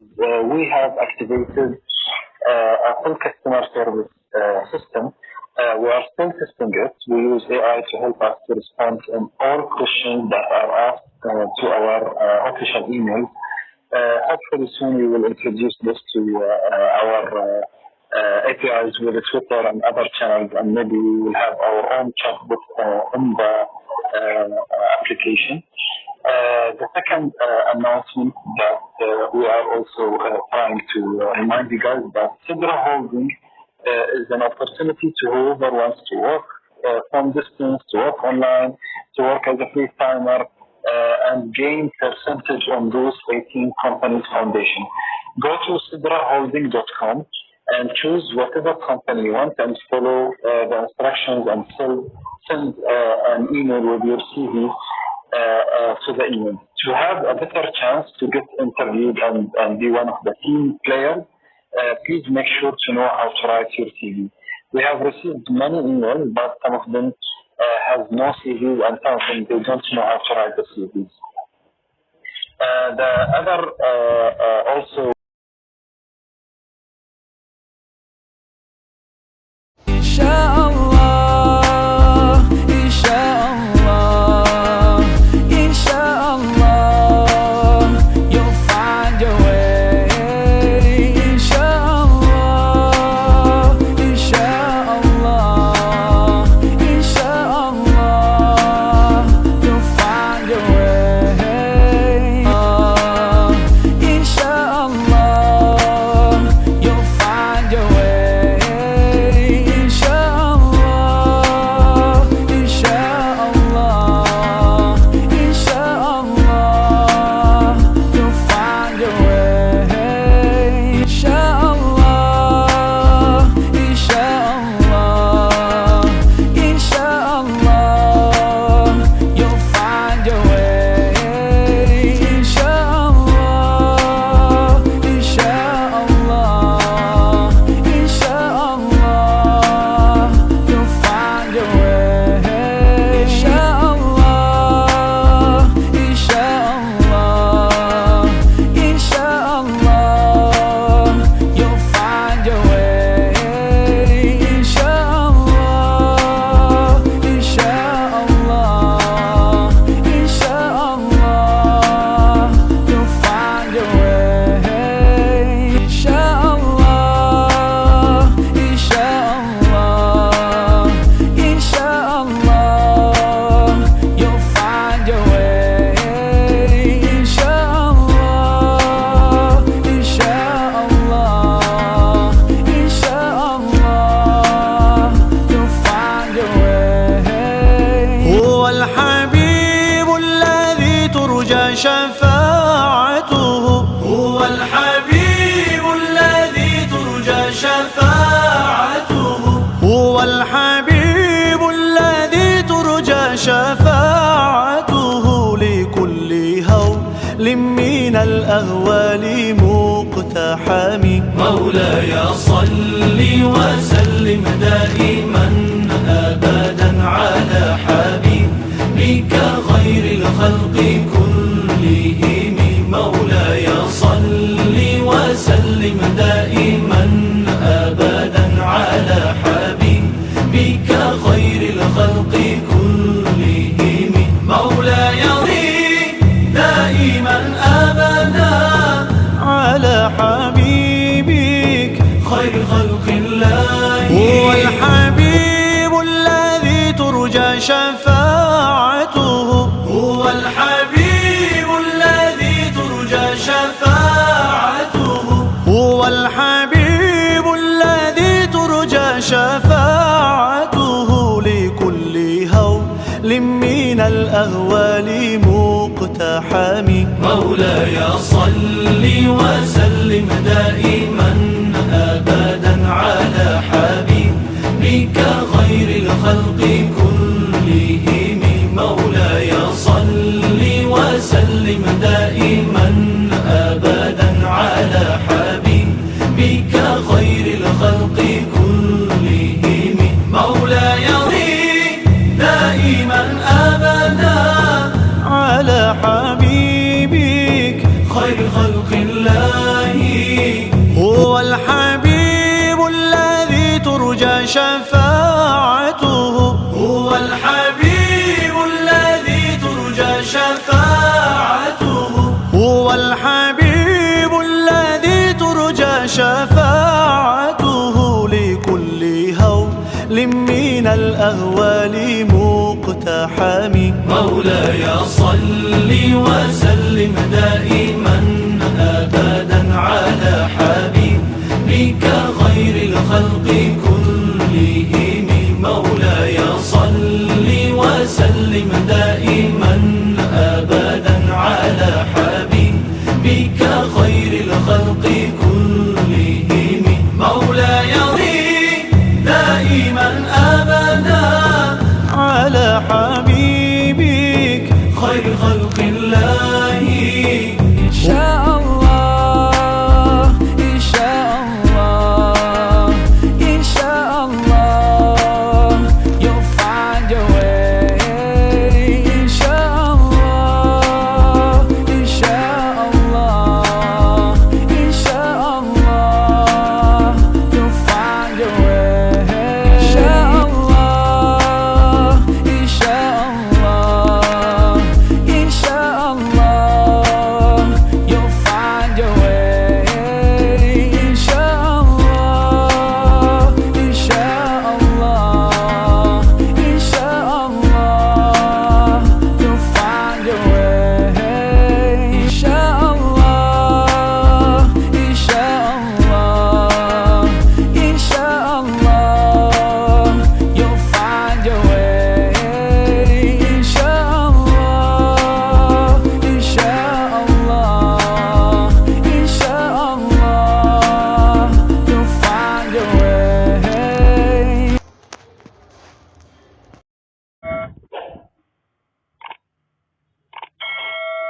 we have activated a full customer service system. We are still testing it. We use AI to help us to respond in all questions that are asked to our official emails. Hopefully soon we will introduce this to our APIs with Twitter and other channels, and maybe we will have our own chatbot in the application. The second announcement that we are also trying to remind you guys that Sidra Holding is an opportunity to whoever wants to work from distance, to work online, to work as a free timer, and gain percentage on those 18 companies foundation. Go to sidraholding.com and choose whatever company you want and follow the instructions and send an email with your CV to the email. To have a better chance to get interviewed and be one of the team players, please make sure to know how to write your CV. We have received many emails, but some of them have no CVs and some of them they don't know how to write the CVs. The other also شفاعته هو الحبيب الذي ترجى شفاعته هو الحبيب الذي ترجى شفاعته لكل هول من الأهوال مقتحم مولاي صل وسلم دائما أبدا على حبيبك خير الخلق كلهم مولاي صل وسلم دائما أبدا على حبيبك خير الخلق كلهم مولاي دائما أبدا على حبيبك خير خلق الله هو الحبيب الذي ترجى شفاعته هو الحبيب الذي ترجى شفاعته هو الحبيب الذي ترجى شفاعته لكل هول من الأهوال مقتحم مولاي صل وسلم دائما أبدا على حبيبك خير الخلق كلهم مولاي صل وسلم دائما أبدا على حبيبك خير الخلق كلهم مولاي دائما أبدا على حبيبك خير الخلق وسلم دائما أبدا على حبيبك خير الخلق